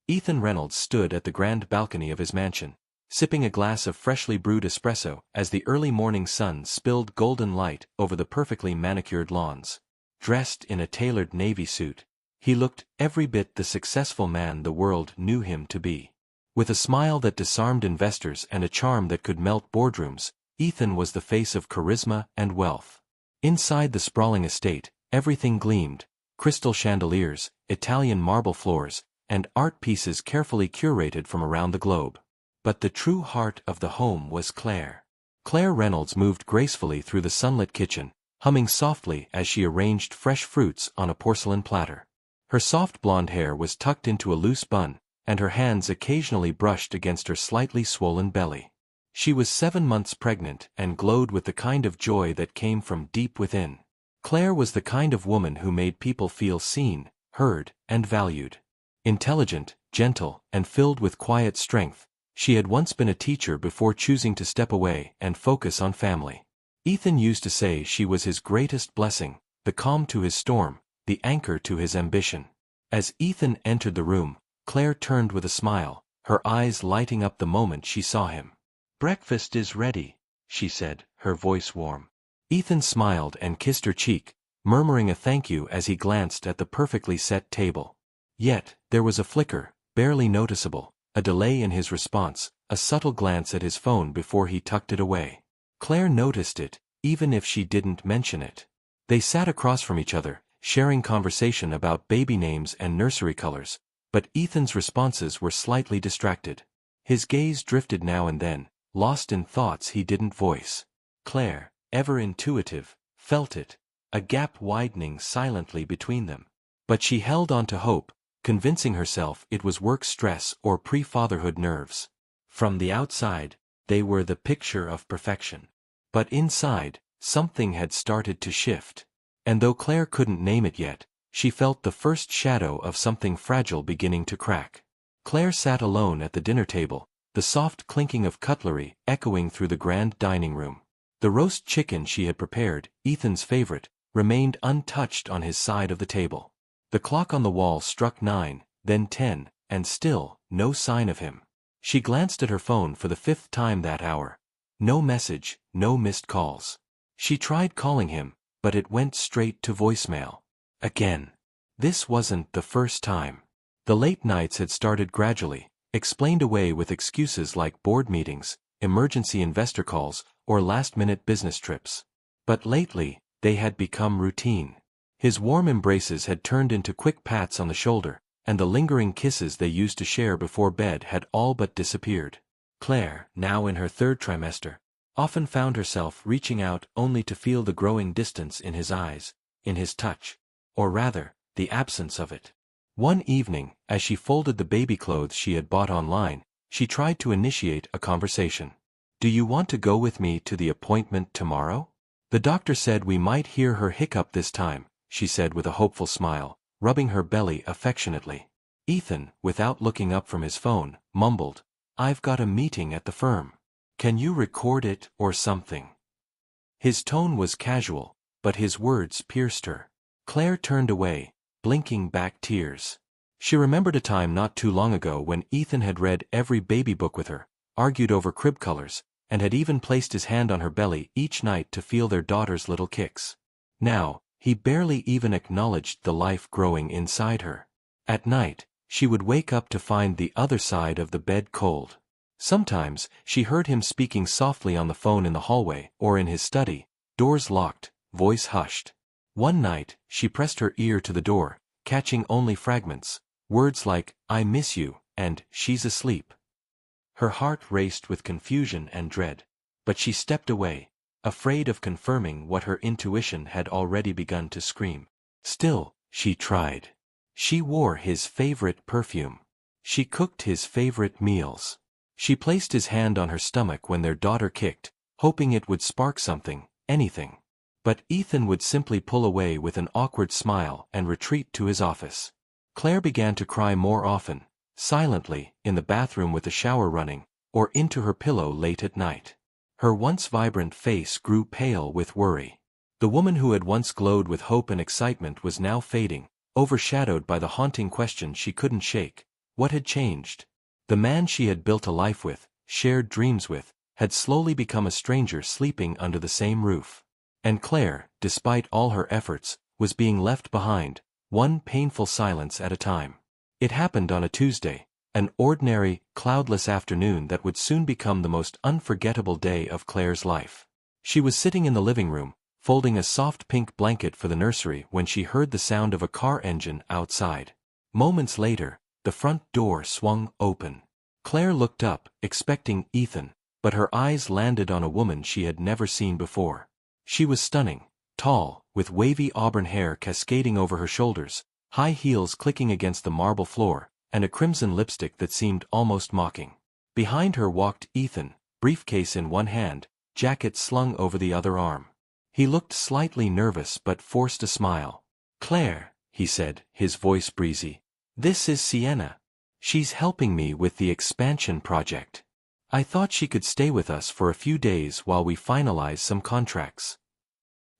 Ethan Reynolds stood at the grand balcony of his mansion, sipping a glass of freshly brewed espresso as the early morning sun spilled golden light over the perfectly manicured lawns. Dressed in a tailored navy suit, he looked every bit the successful man the world knew him to be. With a smile that disarmed investors and a charm that could melt boardrooms, Ethan was the face of charisma and wealth. Inside the sprawling estate, everything gleamed: crystal chandeliers, Italian marble floors, and art pieces carefully curated from around the globe. But the true heart of the home was Claire. Claire Reynolds moved gracefully through the sunlit kitchen, humming softly as she arranged fresh fruits on a porcelain platter. Her soft blonde hair was tucked into a loose bun, and her hands occasionally brushed against her slightly swollen belly. She was 7 months pregnant and glowed with the kind of joy that came from deep within. Claire was the kind of woman who made people feel seen, heard, and valued. Intelligent, gentle, and filled with quiet strength, she had once been a teacher before choosing to step away and focus on family. Ethan used to say she was his greatest blessing, the calm to his storm, the anchor to his ambition. As Ethan entered the room, Claire turned with a smile, her eyes lighting up the moment she saw him. "Breakfast is ready," she said, her voice warm. Ethan smiled and kissed her cheek, murmuring a thank you as he glanced at the perfectly set table. Yet, there was a flicker, barely noticeable, a delay in his response, a subtle glance at his phone before he tucked it away. Claire noticed it, even if she didn't mention it. They sat across from each other, sharing conversation about baby names and nursery colors, but Ethan's responses were slightly distracted. His gaze drifted now and then, lost in thoughts he didn't voice. Claire, ever intuitive, felt it, a gap widening silently between them. But she held on to hope, convincing herself it was work stress or pre-fatherhood nerves. From the outside, they were the picture of perfection. But inside, something had started to shift. And though Claire couldn't name it yet, she felt the first shadow of something fragile beginning to crack. Claire sat alone at the dinner table, the soft clinking of cutlery echoing through the grand dining room. The roast chicken she had prepared, Ethan's favorite, remained untouched on his side of the table. The clock on the wall struck 9, then 10, and still, no sign of him. She glanced at her phone for the 5th time that hour. No message, no missed calls. She tried calling him, but it went straight to voicemail. Again. This wasn't the first time. The late nights had started gradually, explained away with excuses like board meetings, emergency investor calls, or last-minute business trips. But lately, they had become routine. His warm embraces had turned into quick pats on the shoulder, and the lingering kisses they used to share before bed had all but disappeared. Claire, now in her 3rd trimester, often found herself reaching out only to feel the growing distance in his eyes, in his touch, or rather, the absence of it. One evening, as she folded the baby clothes she had bought online, she tried to initiate a conversation. "Do you want to go with me to the appointment tomorrow? The doctor said we might hear her hiccup this time," she said with a hopeful smile, rubbing her belly affectionately. Ethan, without looking up from his phone, mumbled, "I've got a meeting at the firm. Can you record it or something?" His tone was casual, but his words pierced her. Claire turned away, blinking back tears. She remembered a time not too long ago when Ethan had read every baby book with her, argued over crib colors, and had even placed his hand on her belly each night to feel their daughter's little kicks. Now, he barely even acknowledged the life growing inside her. At night, she would wake up to find the other side of the bed cold. Sometimes, she heard him speaking softly on the phone in the hallway or in his study, doors locked, voice hushed. One night, she pressed her ear to the door, catching only fragments, words like, "I miss you," and "she's asleep." Her heart raced with confusion and dread, but she stepped away, afraid of confirming what her intuition had already begun to scream. Still, she tried. She wore his favorite perfume. She cooked his favorite meals. She placed his hand on her stomach when their daughter kicked, hoping it would spark something, anything. But Ethan would simply pull away with an awkward smile and retreat to his office. Claire began to cry more often, silently, in the bathroom with the shower running, or into her pillow late at night. Her once vibrant face grew pale with worry. The woman who had once glowed with hope and excitement was now fading, overshadowed by the haunting question she couldn't shake. What had changed? The man she had built a life with, shared dreams with, had slowly become a stranger sleeping under the same roof. And Claire, despite all her efforts, was being left behind, one painful silence at a time. It happened on a Tuesday, an ordinary, cloudless afternoon that would soon become the most unforgettable day of Claire's life. She was sitting in the living room, folding a soft pink blanket for the nursery when she heard the sound of a car engine outside. Moments later, the front door swung open. Claire looked up, expecting Ethan, but her eyes landed on a woman she had never seen before. She was stunning, tall, with wavy auburn hair cascading over her shoulders, high heels clicking against the marble floor, and a crimson lipstick that seemed almost mocking. Behind her walked Ethan, briefcase in one hand, jacket slung over the other arm. He looked slightly nervous but forced a smile. "Claire," he said, his voice breezy. "This is Sienna. She's helping me with the expansion project. I thought she could stay with us for a few days while we finalize some contracts."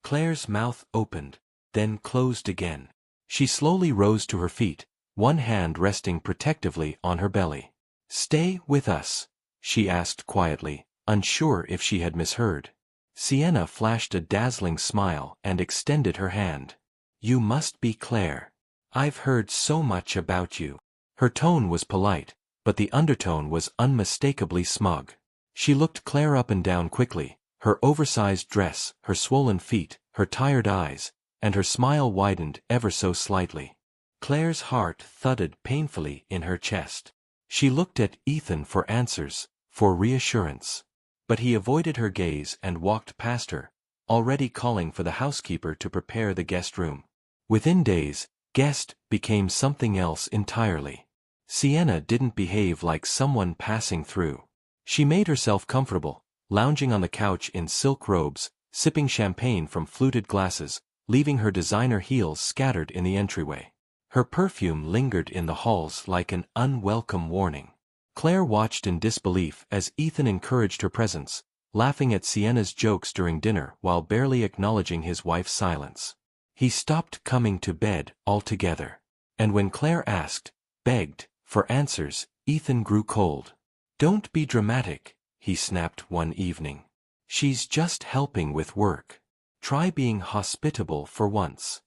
Claire's mouth opened, then closed again. She slowly rose to her feet, one hand resting protectively on her belly. "Stay with us?" she asked quietly, unsure if she had misheard. Sienna flashed a dazzling smile and extended her hand. "You must be Claire. I've heard so much about you." Her tone was polite, but the undertone was unmistakably smug. She looked Claire up and down quickly, her oversized dress, her swollen feet, her tired eyes, and her smile widened ever so slightly. Claire's heart thudded painfully in her chest. She looked at Ethan for answers, for reassurance. But he avoided her gaze and walked past her, already calling for the housekeeper to prepare the guest room. Within days, guest became something else entirely. Sienna didn't behave like someone passing through. She made herself comfortable, lounging on the couch in silk robes, sipping champagne from fluted glasses, leaving her designer heels scattered in the entryway. Her perfume lingered in the halls like an unwelcome warning. Claire watched in disbelief as Ethan encouraged her presence, laughing at Sienna's jokes during dinner while barely acknowledging his wife's silence. He stopped coming to bed altogether. And when Claire asked, begged, for answers, Ethan grew cold. "Don't be dramatic," he snapped one evening. "She's just helping with work. Try being hospitable for once."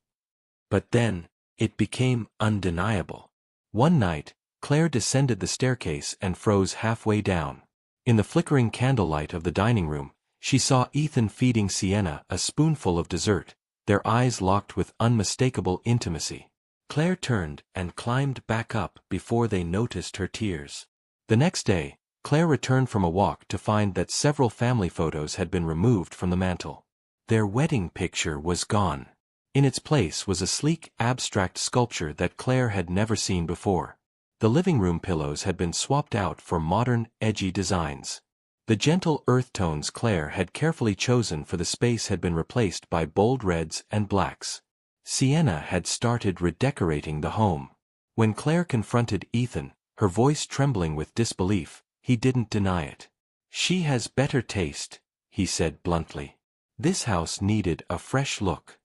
But then, it became undeniable. One night, Claire descended the staircase and froze halfway down. In the flickering candlelight of the dining room, she saw Ethan feeding Sienna a spoonful of dessert, their eyes locked with unmistakable intimacy. Claire turned and climbed back up before they noticed her tears. The next day, Claire returned from a walk to find that several family photos had been removed from the mantel. Their wedding picture was gone. In its place was a sleek, abstract sculpture that Claire had never seen before. The living room pillows had been swapped out for modern, edgy designs. The gentle earth tones Claire had carefully chosen for the space had been replaced by bold reds and blacks. Sienna had started redecorating the home. When Claire confronted Ethan, her voice trembling with disbelief, he didn't deny it. "She has better taste," he said bluntly. This house needed a fresh look.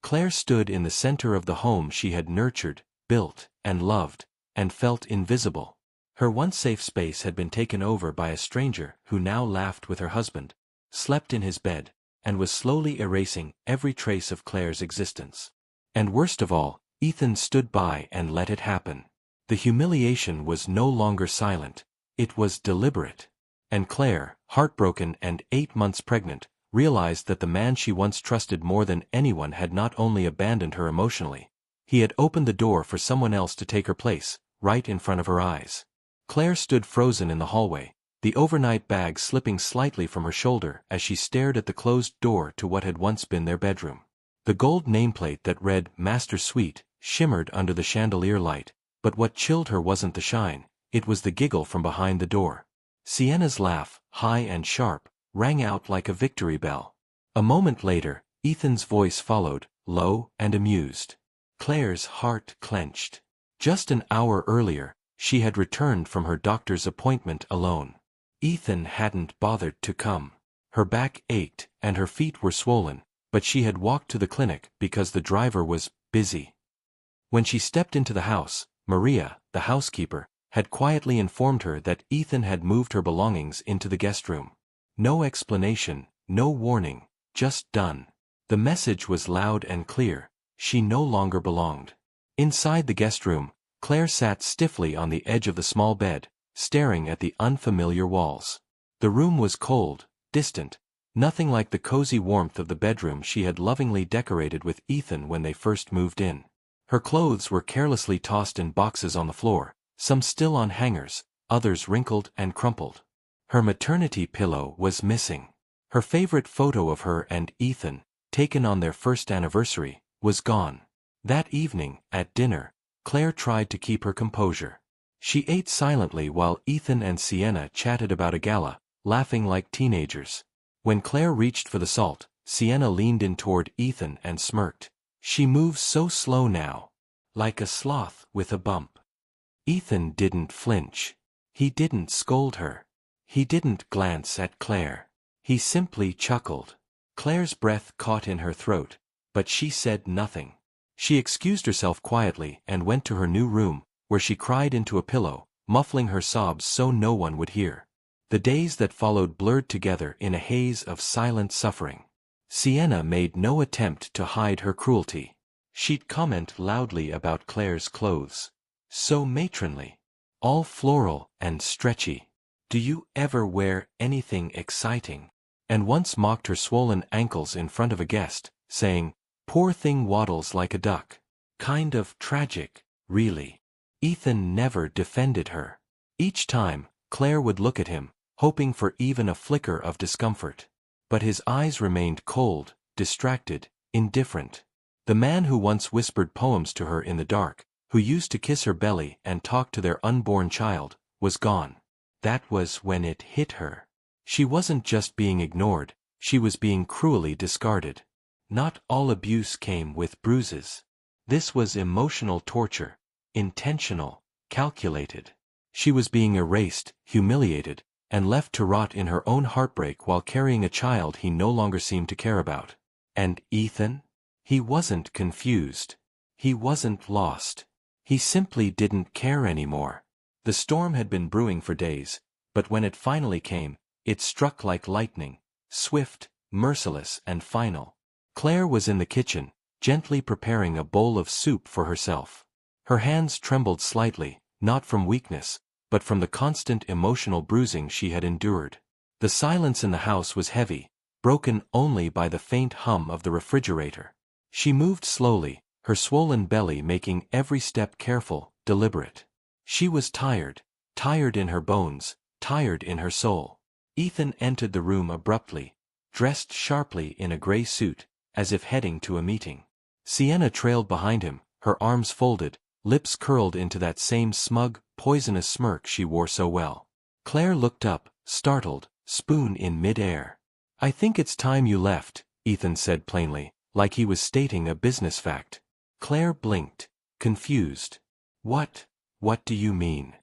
Claire stood in the center of the home she had nurtured, built, and loved, and felt invisible. Her once safe space had been taken over by a stranger who now laughed with her husband, slept in his bed, and was slowly erasing every trace of Claire's existence. And worst of all, Ethan stood by and let it happen. The humiliation was no longer silent, it was deliberate. And Claire, heartbroken and 8 months pregnant, realized that the man she once trusted more than anyone had not only abandoned her emotionally, he had opened the door for someone else to take her place, right in front of her eyes. Claire stood frozen in the hallway, the overnight bag slipping slightly from her shoulder as she stared at the closed door to what had once been their bedroom. The gold nameplate that read "Master Suite" shimmered under the chandelier light, but what chilled her wasn't the shine, it was the giggle from behind the door. Sienna's laugh, high and sharp, rang out like a victory bell. A moment later, Ethan's voice followed, low and amused. Claire's heart clenched. Just an hour earlier, she had returned from her doctor's appointment alone. Ethan hadn't bothered to come. Her back ached, and her feet were swollen, but she had walked to the clinic because the driver was busy. When she stepped into the house, Maria, the housekeeper, had quietly informed her that Ethan had moved her belongings into the guest room. No explanation, no warning, just done. The message was loud and clear: she no longer belonged. Inside the guest room, Claire sat stiffly on the edge of the small bed, staring at the unfamiliar walls. The room was cold, distant, nothing like the cozy warmth of the bedroom she had lovingly decorated with Ethan when they first moved in. Her clothes were carelessly tossed in boxes on the floor, some still on hangers, others wrinkled and crumpled. Her maternity pillow was missing. Her favorite photo of her and Ethan, taken on their first anniversary, was gone. That evening, at dinner, Claire tried to keep her composure. She ate silently while Ethan and Sienna chatted about a gala, laughing like teenagers. When Claire reached for the salt, Sienna leaned in toward Ethan and smirked. "She moves so slow now. Like a sloth with a bump." Ethan didn't flinch. He didn't scold her. He didn't glance at Claire. He simply chuckled. Claire's breath caught in her throat, but she said nothing. She excused herself quietly and went to her new room, where she cried into a pillow, muffling her sobs so no one would hear. The days that followed blurred together in a haze of silent suffering. Sienna made no attempt to hide her cruelty. She'd comment loudly about Claire's clothes. So matronly. All floral and stretchy. "Do you ever wear anything exciting?" And once mocked her swollen ankles in front of a guest, saying, "Poor thing waddles like a duck." Kind of tragic, really. Ethan never defended her. Each time, Claire would look at him, hoping for even a flicker of discomfort. But his eyes remained cold, distracted, indifferent. The man who once whispered poems to her in the dark, who used to kiss her belly and talk to their unborn child, was gone. That was when it hit her. She wasn't just being ignored, she was being cruelly discarded. Not all abuse came with bruises. This was emotional torture, intentional, calculated. She was being erased, humiliated, and left to rot in her own heartbreak while carrying a child he no longer seemed to care about. And Ethan? He wasn't confused. He wasn't lost. He simply didn't care anymore. The storm had been brewing for days, but when it finally came, it struck like lightning, swift, merciless, and final. Claire was in the kitchen, gently preparing a bowl of soup for herself. Her hands trembled slightly, not from weakness, but from the constant emotional bruising she had endured. The silence in the house was heavy, broken only by the faint hum of the refrigerator. She moved slowly, her swollen belly making every step careful, deliberate. She was tired, tired in her bones, tired in her soul. Ethan entered the room abruptly, dressed sharply in a gray suit, as if heading to a meeting. Sienna trailed behind him, her arms folded, lips curled into that same smug, poisonous smirk she wore so well. Claire looked up, startled, spoon in mid-air. "I think it's time you left," Ethan said plainly, like he was stating a business fact. Claire blinked, confused. What do you mean?"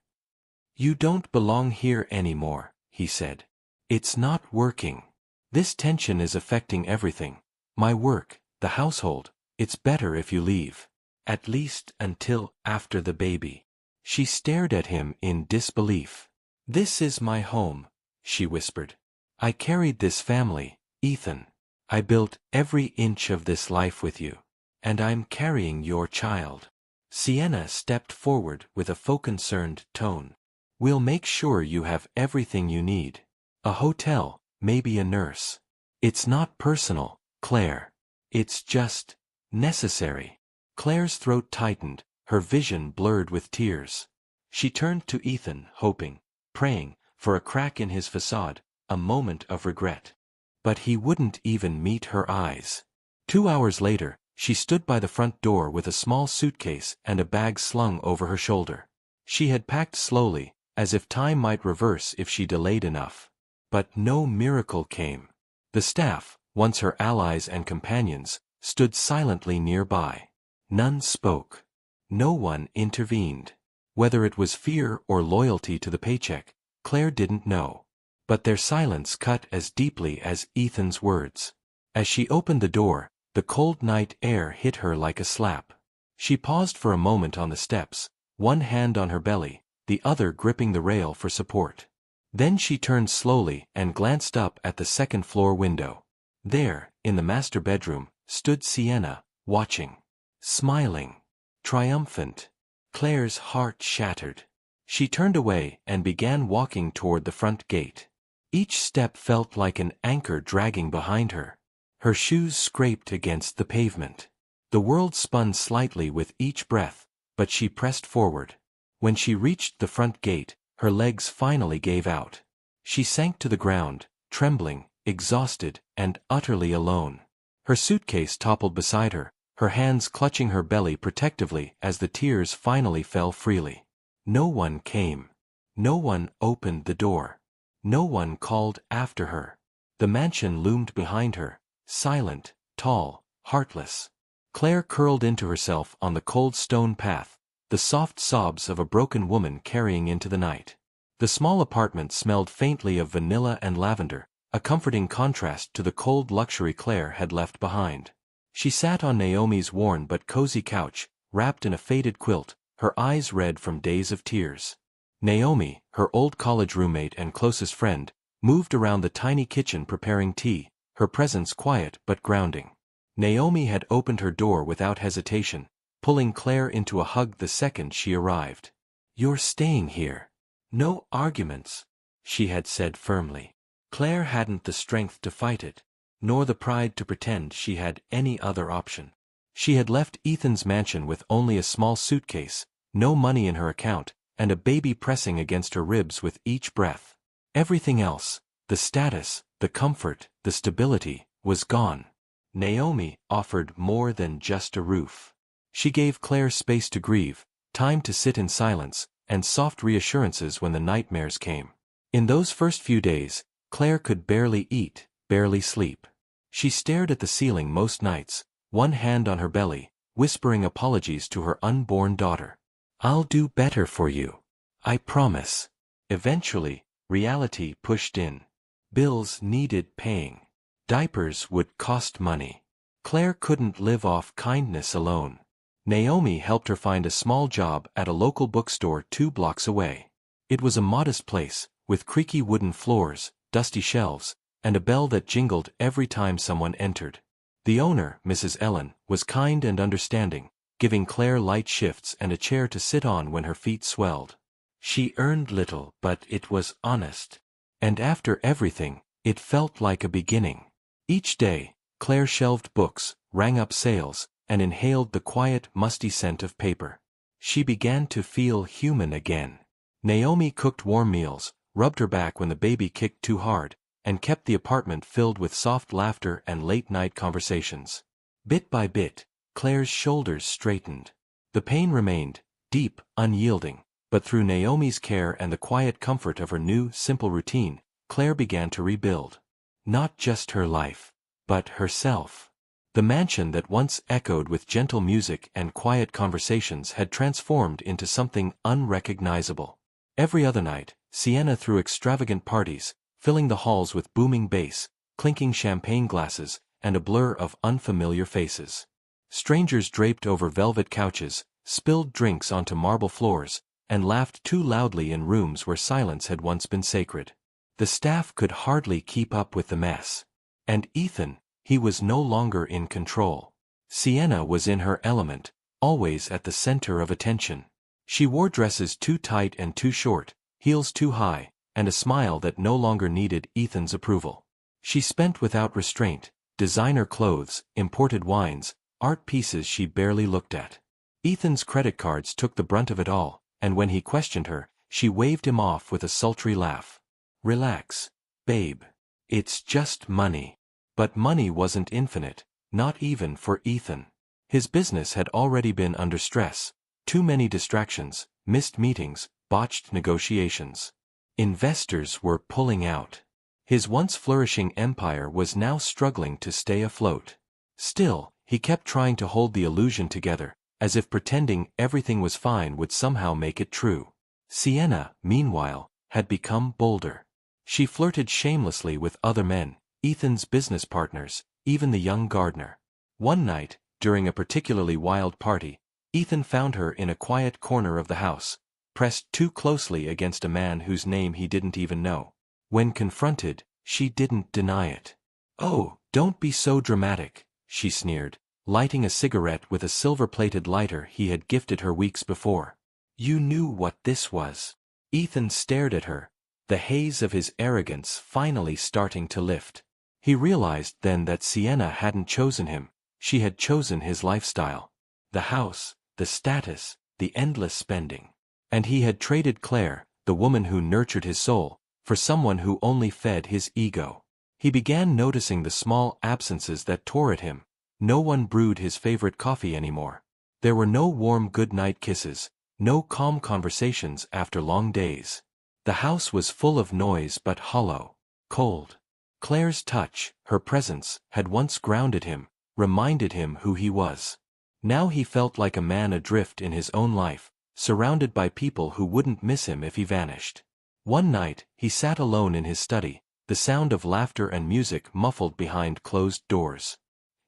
"You don't belong here anymore," he said. "It's not working. This tension is affecting everything. My work, the household. It's better if you leave. At least until after the baby." She stared at him in disbelief. "This is my home," she whispered. "I carried this family, Ethan. I built every inch of this life with you. And I'm carrying your child." Sienna stepped forward with a faux concerned tone. "We'll make sure you have everything you need. A hotel, maybe a nurse. It's not personal, Claire. It's just necessary." Claire's throat tightened, her vision blurred with tears. She turned to Ethan, hoping, praying, for a crack in his facade, a moment of regret. But he wouldn't even meet her eyes. 2 hours later, she stood by the front door with a small suitcase and a bag slung over her shoulder. She had packed slowly, as if time might reverse if she delayed enough. But no miracle came. The staff, once her allies and companions, stood silently nearby. None spoke. No one intervened. Whether it was fear or loyalty to the paycheck, Claire didn't know. But their silence cut as deeply as Ethan's words. As she opened the door, the cold night air hit her like a slap. She paused for a moment on the steps, one hand on her belly, the other gripping the rail for support. Then she turned slowly and glanced up at the second-floor window. There, in the master bedroom, stood Sienna, watching. Smiling. Triumphant. Claire's heart shattered. She turned away and began walking toward the front gate. Each step felt like an anchor dragging behind her. Her shoes scraped against the pavement. The world spun slightly with each breath, but she pressed forward. When she reached the front gate, her legs finally gave out. She sank to the ground, trembling, exhausted, and utterly alone. Her suitcase toppled beside her, her hands clutching her belly protectively as the tears finally fell freely. No one came. No one opened the door. No one called after her. The mansion loomed behind her, silent, tall, heartless. Claire curled into herself on the cold stone path, the soft sobs of a broken woman carrying into the night. The small apartment smelled faintly of vanilla and lavender, a comforting contrast to the cold luxury Claire had left behind. She sat on Naomi's worn but cozy couch, wrapped in a faded quilt, her eyes red from days of tears. Naomi, her old college roommate and closest friend, moved around the tiny kitchen preparing tea, her presence quiet but grounding. Naomi had opened her door without hesitation, pulling Claire into a hug the second she arrived. "You're staying here. No arguments," she had said firmly. Claire hadn't the strength to fight it, nor the pride to pretend she had any other option. She had left Ethan's mansion with only a small suitcase, no money in her account, and a baby pressing against her ribs with each breath. Everything else, the status, the comfort, the stability, was gone. Naomi offered more than just a roof. She gave Claire space to grieve, time to sit in silence, and soft reassurances when the nightmares came. In those first few days, Claire could barely eat, barely sleep. She stared at the ceiling most nights, one hand on her belly, whispering apologies to her unborn daughter. "I'll do better for you. I promise." Eventually, reality pushed in. Bills needed paying. Diapers would cost money. Claire couldn't live off kindness alone. Naomi helped her find a small job at a local bookstore 2 blocks away. It was a modest place, with creaky wooden floors, dusty shelves, and a bell that jingled every time someone entered. The owner, Mrs. Ellen, was kind and understanding, giving Claire light shifts and a chair to sit on when her feet swelled. She earned little, but it was honest. And after everything, it felt like a beginning. Each day, Claire shelved books, rang up sales, and inhaled the quiet, musty scent of paper. She began to feel human again. Naomi cooked warm meals, rubbed her back when the baby kicked too hard, and kept the apartment filled with soft laughter and late-night conversations. Bit by bit, Claire's shoulders straightened. The pain remained, deep, unyielding, but through Naomi's care and the quiet comfort of her new, simple routine, Claire began to rebuild. Not just her life, but herself. The mansion that once echoed with gentle music and quiet conversations had transformed into something unrecognizable. Every other night, Sienna threw extravagant parties, filling the halls with booming bass, clinking champagne glasses, and a blur of unfamiliar faces. Strangers draped over velvet couches, spilled drinks onto marble floors, and laughed too loudly in rooms where silence had once been sacred. The staff could hardly keep up with the mess. And Ethan, he was no longer in control. Sienna was in her element, always at the center of attention. She wore dresses too tight and too short, heels too high, and a smile that no longer needed Ethan's approval. She spent without restraint, designer clothes, imported wines, art pieces she barely looked at. Ethan's credit cards took the brunt of it all, and when he questioned her, she waved him off with a sultry laugh. "Relax, babe. It's just money." But money wasn't infinite, not even for Ethan. His business had already been under stress, too many distractions, missed meetings, botched negotiations. Investors were pulling out. His once flourishing empire was now struggling to stay afloat. Still, he kept trying to hold the illusion together, as if pretending everything was fine would somehow make it true. Sienna, meanwhile, had become bolder. She flirted shamelessly with other men, Ethan's business partners, even the young gardener. One night, during a particularly wild party, Ethan found her in a quiet corner of the house, pressed too closely against a man whose name he didn't even know. When confronted, she didn't deny it. "Oh, don't be so dramatic," she sneered, lighting a cigarette with a silver-plated lighter he had gifted her weeks before. "You knew what this was." Ethan stared at her, the haze of his arrogance finally starting to lift. He realized then that Sienna hadn't chosen him, she had chosen his lifestyle. The house, the status, the endless spending. And he had traded Claire, the woman who nurtured his soul, for someone who only fed his ego. He began noticing the small absences that tore at him. No one brewed his favorite coffee anymore. There were no warm good-night kisses, no calm conversations after long days. The house was full of noise but hollow, cold. Claire's touch, her presence, had once grounded him, reminded him who he was. Now he felt like a man adrift in his own life, surrounded by people who wouldn't miss him if he vanished. One night, he sat alone in his study, the sound of laughter and music muffled behind closed doors.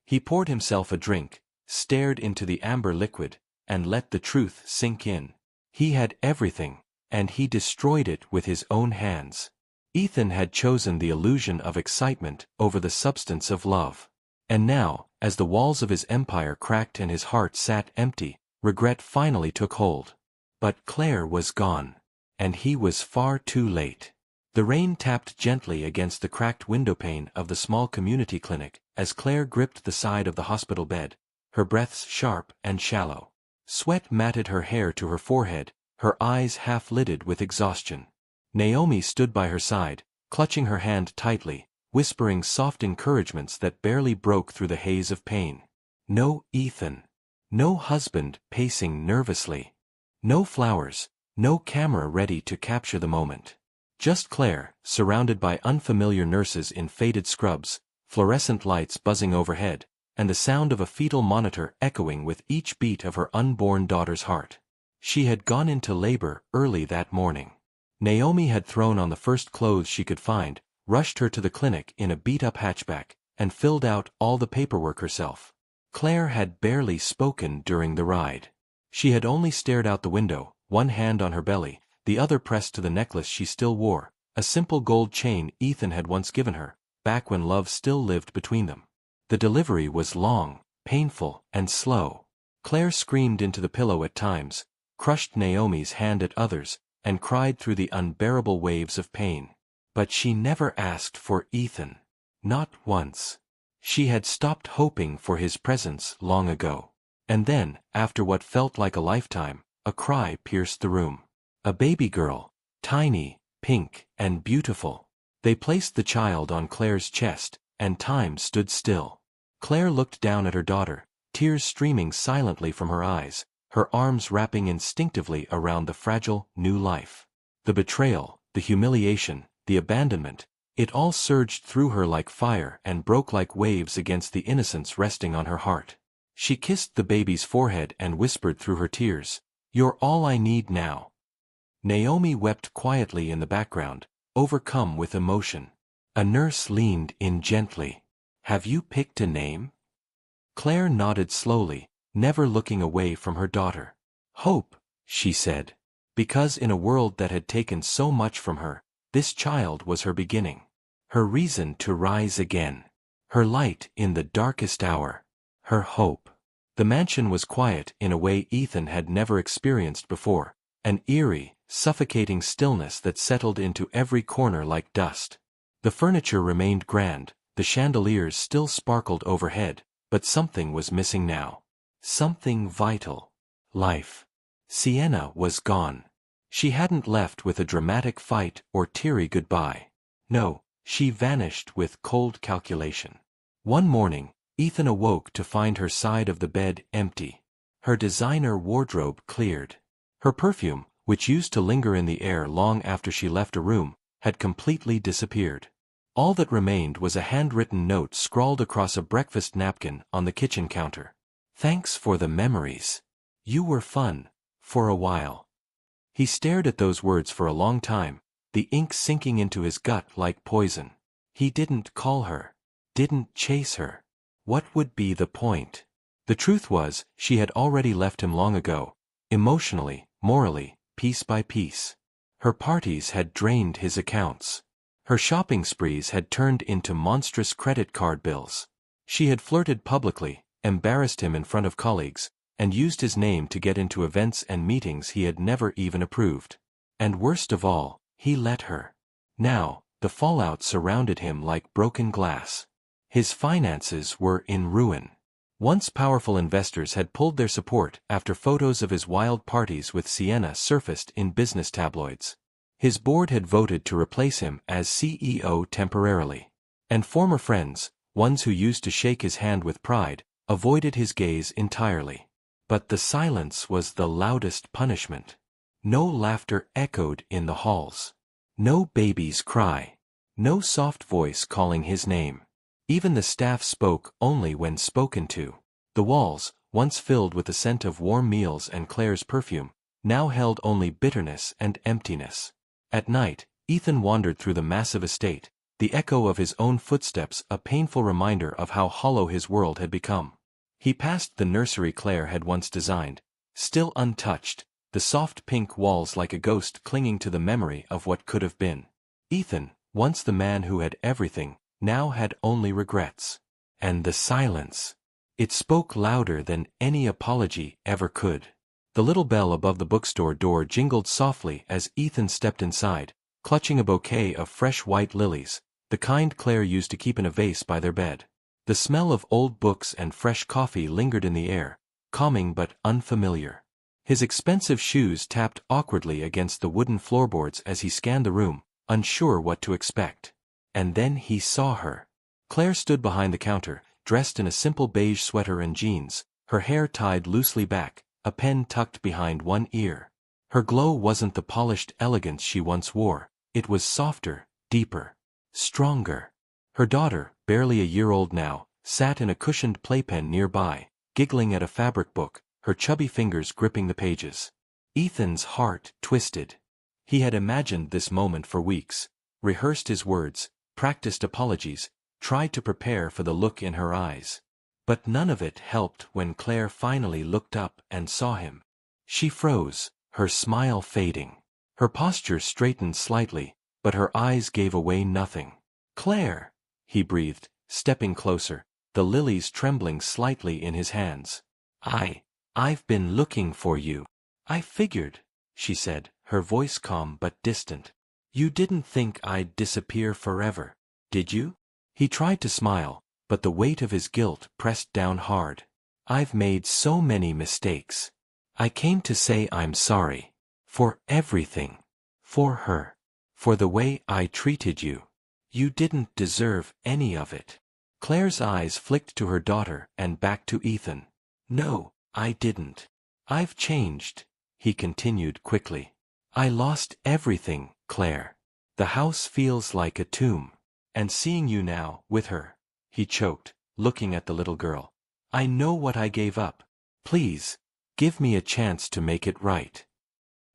He poured himself a drink, stared into the amber liquid, and let the truth sink in. He had everything, and he destroyed it with his own hands. Ethan had chosen the illusion of excitement over the substance of love. And now, as the walls of his empire cracked and his heart sat empty, regret finally took hold. But Claire was gone. And he was far too late. The rain tapped gently against the cracked windowpane of the small community clinic as Claire gripped the side of the hospital bed, her breaths sharp and shallow. Sweat matted her hair to her forehead, her eyes half-lidded with exhaustion. Naomi stood by her side, clutching her hand tightly, whispering soft encouragements that barely broke through the haze of pain. No Ethan. No husband pacing nervously. No flowers, no camera ready to capture the moment. Just Claire, surrounded by unfamiliar nurses in faded scrubs, fluorescent lights buzzing overhead, and the sound of a fetal monitor echoing with each beat of her unborn daughter's heart. She had gone into labor early that morning. Naomi had thrown on the first clothes she could find, rushed her to the clinic in a beat-up hatchback, and filled out all the paperwork herself. Claire had barely spoken during the ride. She had only stared out the window, one hand on her belly, the other pressed to the necklace she still wore, a simple gold chain Ethan had once given her, back when love still lived between them. The delivery was long, painful, and slow. Claire screamed into the pillow at times, crushed Naomi's hand at others, and cried through the unbearable waves of pain. But she never asked for Ethan. Not once. She had stopped hoping for his presence long ago. And then, after what felt like a lifetime, a cry pierced the room. A baby girl, tiny, pink, and beautiful. They placed the child on Claire's chest, and time stood still. Claire looked down at her daughter, tears streaming silently from her eyes, her arms wrapping instinctively around the fragile, new life. The betrayal, the humiliation, the abandonment, it all surged through her like fire and broke like waves against the innocence resting on her heart. She kissed the baby's forehead and whispered through her tears, "You're all I need now." Naomi wept quietly in the background, overcome with emotion. A nurse leaned in gently. "Have you picked a name?" Claire nodded slowly, never looking away from her daughter. "Hope," she said. Because in a world that had taken so much from her, this child was her beginning. Her reason to rise again. Her light in the darkest hour. Her hope. The mansion was quiet in a way Ethan had never experienced before, an eerie, suffocating stillness that settled into every corner like dust. The furniture remained grand, the chandeliers still sparkled overhead, but something was missing now. Something vital. Life. Sienna was gone. She hadn't left with a dramatic fight or teary goodbye. No, she vanished with cold calculation. One morning, Ethan awoke to find her side of the bed empty. Her designer wardrobe cleared. Her perfume, which used to linger in the air long after she left a room, had completely disappeared. All that remained was a handwritten note scrawled across a breakfast napkin on the kitchen counter. "Thanks for the memories. You were fun, for a while." He stared at those words for a long time, the ink sinking into his gut like poison. He didn't call her. Didn't chase her. What would be the point? The truth was, she had already left him long ago, emotionally, morally, piece by piece. Her parties had drained his accounts. Her shopping sprees had turned into monstrous credit card bills. She had flirted publicly, embarrassed him in front of colleagues, and used his name to get into events and meetings he had never even approved. And worst of all, he let her. Now, the fallout surrounded him like broken glass. His finances were in ruin. Once powerful investors had pulled their support after photos of his wild parties with Sienna surfaced in business tabloids. His board had voted to replace him as CEO temporarily. And former friends, ones who used to shake his hand with pride, avoided his gaze entirely. But the silence was the loudest punishment. No laughter echoed in the halls. No baby's cry. No soft voice calling his name. Even the staff spoke only when spoken to. The walls, once filled with the scent of warm meals and Claire's perfume, now held only bitterness and emptiness. At night, Ethan wandered through the massive estate, the echo of his own footsteps a painful reminder of how hollow his world had become. He passed the nursery Claire had once designed, still untouched, the soft pink walls like a ghost clinging to the memory of what could have been. Ethan, once the man who had everything, now had only regrets. And the silence. It spoke louder than any apology ever could. The little bell above the bookstore door jingled softly as Ethan stepped inside, clutching a bouquet of fresh white lilies, the kind Claire used to keep in a vase by their bed. The smell of old books and fresh coffee lingered in the air, calming but unfamiliar. His expensive shoes tapped awkwardly against the wooden floorboards as he scanned the room, unsure what to expect. And then he saw her. Claire stood behind the counter, dressed in a simple beige sweater and jeans, her hair tied loosely back, a pen tucked behind one ear. Her glow wasn't the polished elegance she once wore, it was softer, deeper, stronger. Her daughter, barely a year old now, sat in a cushioned playpen nearby, giggling at a fabric book, her chubby fingers gripping the pages. Ethan's heart twisted. He had imagined this moment for weeks, rehearsed his words, practiced apologies, tried to prepare for the look in her eyes. But none of it helped when Claire finally looked up and saw him. She froze, her smile fading. Her posture straightened slightly, but her eyes gave away nothing. "Claire," he breathed, stepping closer, the lilies trembling slightly in his hands. I've been looking for you." "I figured," she said, her voice calm but distant. "You didn't think I'd disappear forever, did you?" He tried to smile, but the weight of his guilt pressed down hard. "I've made so many mistakes. I came to say I'm sorry. For everything. For her. For the way I treated you. You didn't deserve any of it." Claire's eyes flicked to her daughter and back to Ethan. "No, I didn't. I've changed," he continued quickly. "I lost everything, Claire. The house feels like a tomb. And seeing you now, with her," he choked, looking at the little girl. "I know what I gave up. Please, give me a chance to make it right."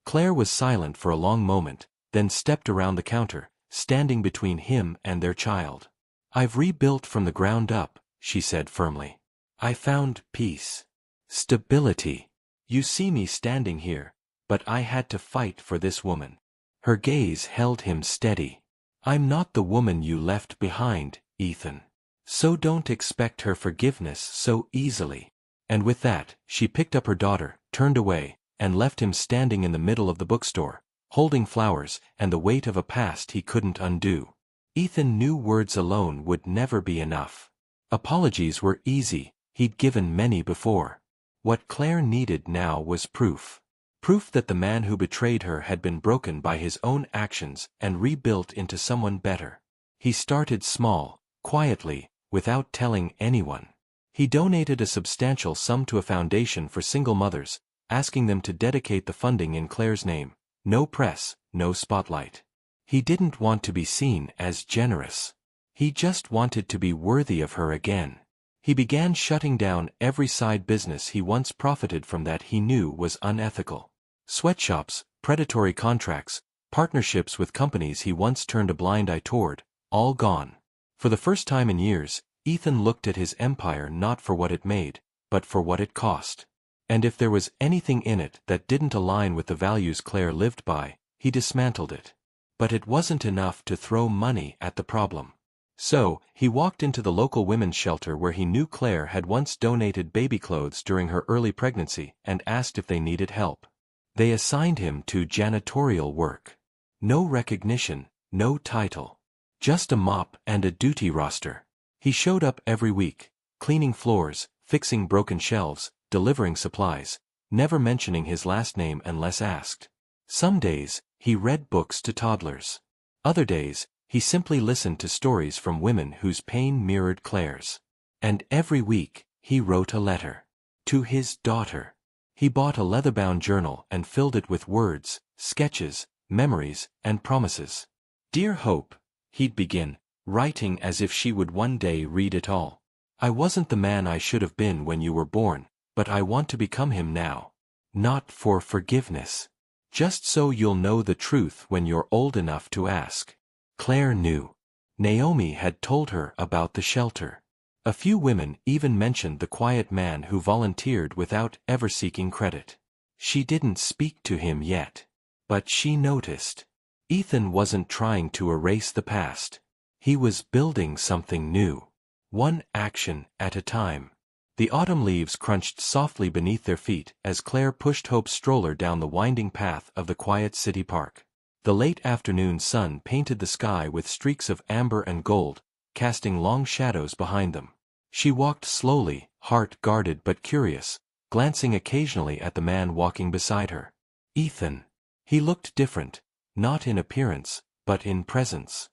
Claire was silent for a long moment, then stepped around the counter, standing between him and their child. "I've rebuilt from the ground up," she said firmly. "I found peace. Stability. You see me standing here, but I had to fight for this woman." Her gaze held him steady. "I'm not the woman you left behind, Ethan. So don't expect her forgiveness so easily." And with that, she picked up her daughter, turned away, and left him standing in the middle of the bookstore, holding flowers and the weight of a past he couldn't undo. Ethan knew words alone would never be enough. Apologies were easy, he'd given many before. What Claire needed now was proof. Proof that the man who betrayed her had been broken by his own actions and rebuilt into someone better. He started small, quietly, without telling anyone. He donated a substantial sum to a foundation for single mothers, asking them to dedicate the funding in Claire's name. No press, no spotlight. He didn't want to be seen as generous. He just wanted to be worthy of her again. He began shutting down every side business he once profited from that he knew was unethical. Sweatshops, predatory contracts, partnerships with companies he once turned a blind eye toward, all gone. For the first time in years, Ethan looked at his empire not for what it made, but for what it cost. And if there was anything in it that didn't align with the values Claire lived by, he dismantled it. But it wasn't enough to throw money at the problem. So, he walked into the local women's shelter where he knew Claire had once donated baby clothes during her early pregnancy and asked if they needed help. They assigned him to janitorial work. No recognition, no title. Just a mop and a duty roster. He showed up every week, cleaning floors, fixing broken shelves, delivering supplies, never mentioning his last name unless asked. Some days, he read books to toddlers. Other days, he simply listened to stories from women whose pain mirrored Claire's. And every week, he wrote a letter. To his daughter. He bought a leather-bound journal and filled it with words, sketches, memories, and promises. Dear Hope, he'd begin, writing as if she would one day read it all. I wasn't the man I should have been when you were born, but I want to become him now. Not for forgiveness. Just so you'll know the truth when you're old enough to ask. Claire knew. Naomi had told her about the shelter. A few women even mentioned the quiet man who volunteered without ever seeking credit. She didn't speak to him yet. But she noticed. Ethan wasn't trying to erase the past. He was building something new. One action at a time. The autumn leaves crunched softly beneath their feet as Claire pushed Hope's stroller down the winding path of the quiet city park. The late afternoon sun painted the sky with streaks of amber and gold, casting long shadows behind them. She walked slowly, heart guarded but curious, glancing occasionally at the man walking beside her. Ethan. He looked different, not in appearance, but in presence.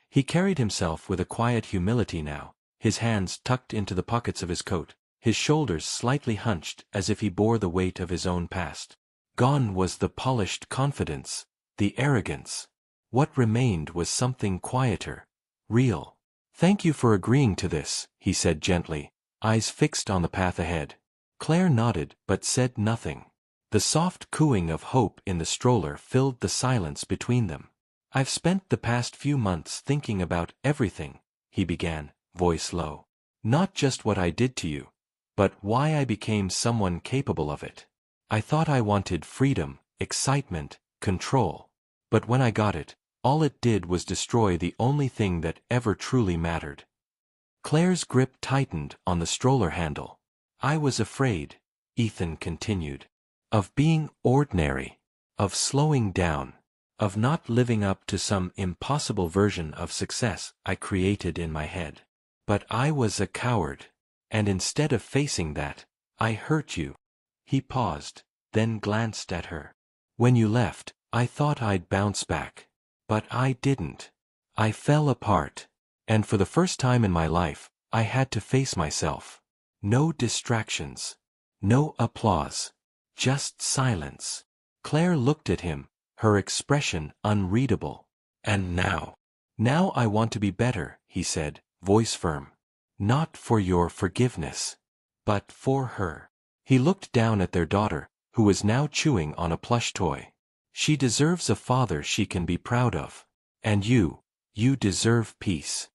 He carried himself with a quiet humility now, his hands tucked into the pockets of his coat, his shoulders slightly hunched as if he bore the weight of his own past. Gone was the polished confidence, the arrogance. What remained was something quieter, real. Thank you for agreeing to this, he said gently, eyes fixed on the path ahead. Claire nodded but said nothing. The soft cooing of hope in the stroller filled the silence between them. I've spent the past few months thinking about everything, he began, voice low. Not just what I did to you, but why I became someone capable of it. I thought I wanted freedom, excitement, control. But when I got it, all it did was destroy the only thing that ever truly mattered. Claire's grip tightened on the stroller handle. I was afraid, Ethan continued, of being ordinary, of slowing down, of not living up to some impossible version of success I created in my head. But I was a coward, and instead of facing that, I hurt you. He paused, then glanced at her. When you left, I thought I'd bounce back. But I didn't. I fell apart. And for the first time in my life, I had to face myself. No distractions. No applause. Just silence. Claire looked at him, her expression unreadable. And now? Now I want to be better, he said, voice firm. Not for your forgiveness, but for her. He looked down at their daughter, who was now chewing on a plush toy. She deserves a father she can be proud of. And you deserve peace.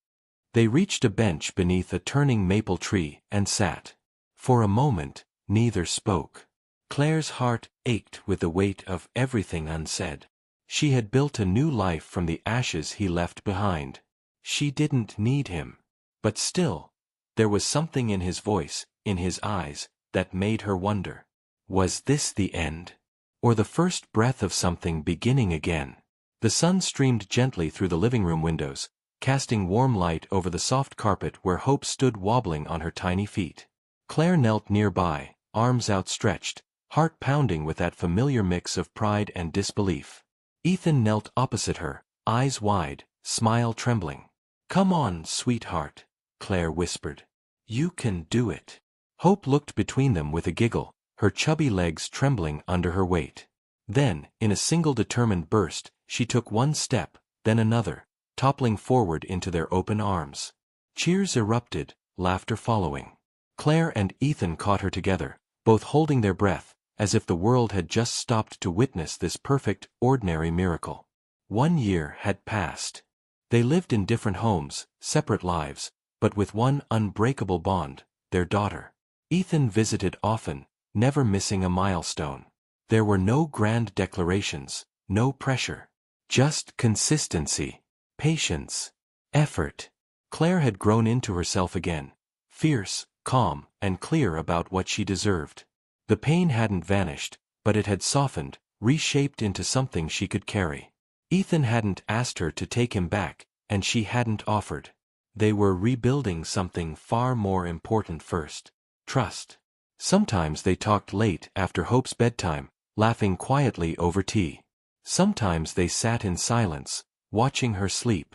They reached a bench beneath a turning maple tree and sat. For a moment, neither spoke. Claire's heart ached with the weight of everything unsaid. She had built a new life from the ashes he left behind. She didn't need him. But still, there was something in his voice, in his eyes, that made her wonder. Was this the end? Or the first breath of something beginning again? The sun streamed gently through the living room windows, casting warm light over the soft carpet where Hope stood wobbling on her tiny feet. Claire knelt nearby, arms outstretched, heart pounding with that familiar mix of pride and disbelief. Ethan knelt opposite her, eyes wide, smile trembling. Come on, sweetheart, Claire whispered. You can do it. Hope looked between them with a giggle, her chubby legs trembling under her weight. Then, in a single determined burst, she took one step, then another, toppling forward into their open arms. Cheers erupted, laughter following. Claire and Ethan caught her together, both holding their breath, as if the world had just stopped to witness this perfect, ordinary miracle. 1 year had passed. They lived in different homes, separate lives, but with one unbreakable bond, their daughter. Ethan visited often, never missing a milestone. There were no grand declarations, no pressure. Just consistency, patience, effort. Claire had grown into herself again, fierce, calm, and clear about what she deserved. The pain hadn't vanished, but it had softened, reshaped into something she could carry. Ethan hadn't asked her to take him back, and she hadn't offered. They were rebuilding something far more important first: trust. Sometimes they talked late after Hope's bedtime, laughing quietly over tea. Sometimes they sat in silence, watching her sleep.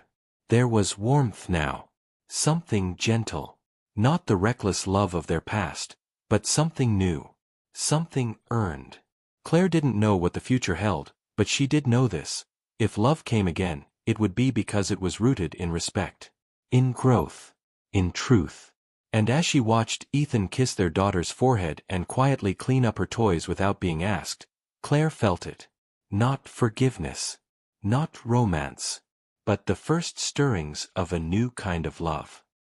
There was warmth now. Something gentle. Not the reckless love of their past, but something new. Something earned. Claire didn't know what the future held, but she did know this: if love came again, it would be because it was rooted in respect, in growth, in truth. And as she watched Ethan kiss their daughter's forehead and quietly clean up her toys without being asked, Claire felt it. Not forgiveness, not romance, but the first stirrings of a new kind of love.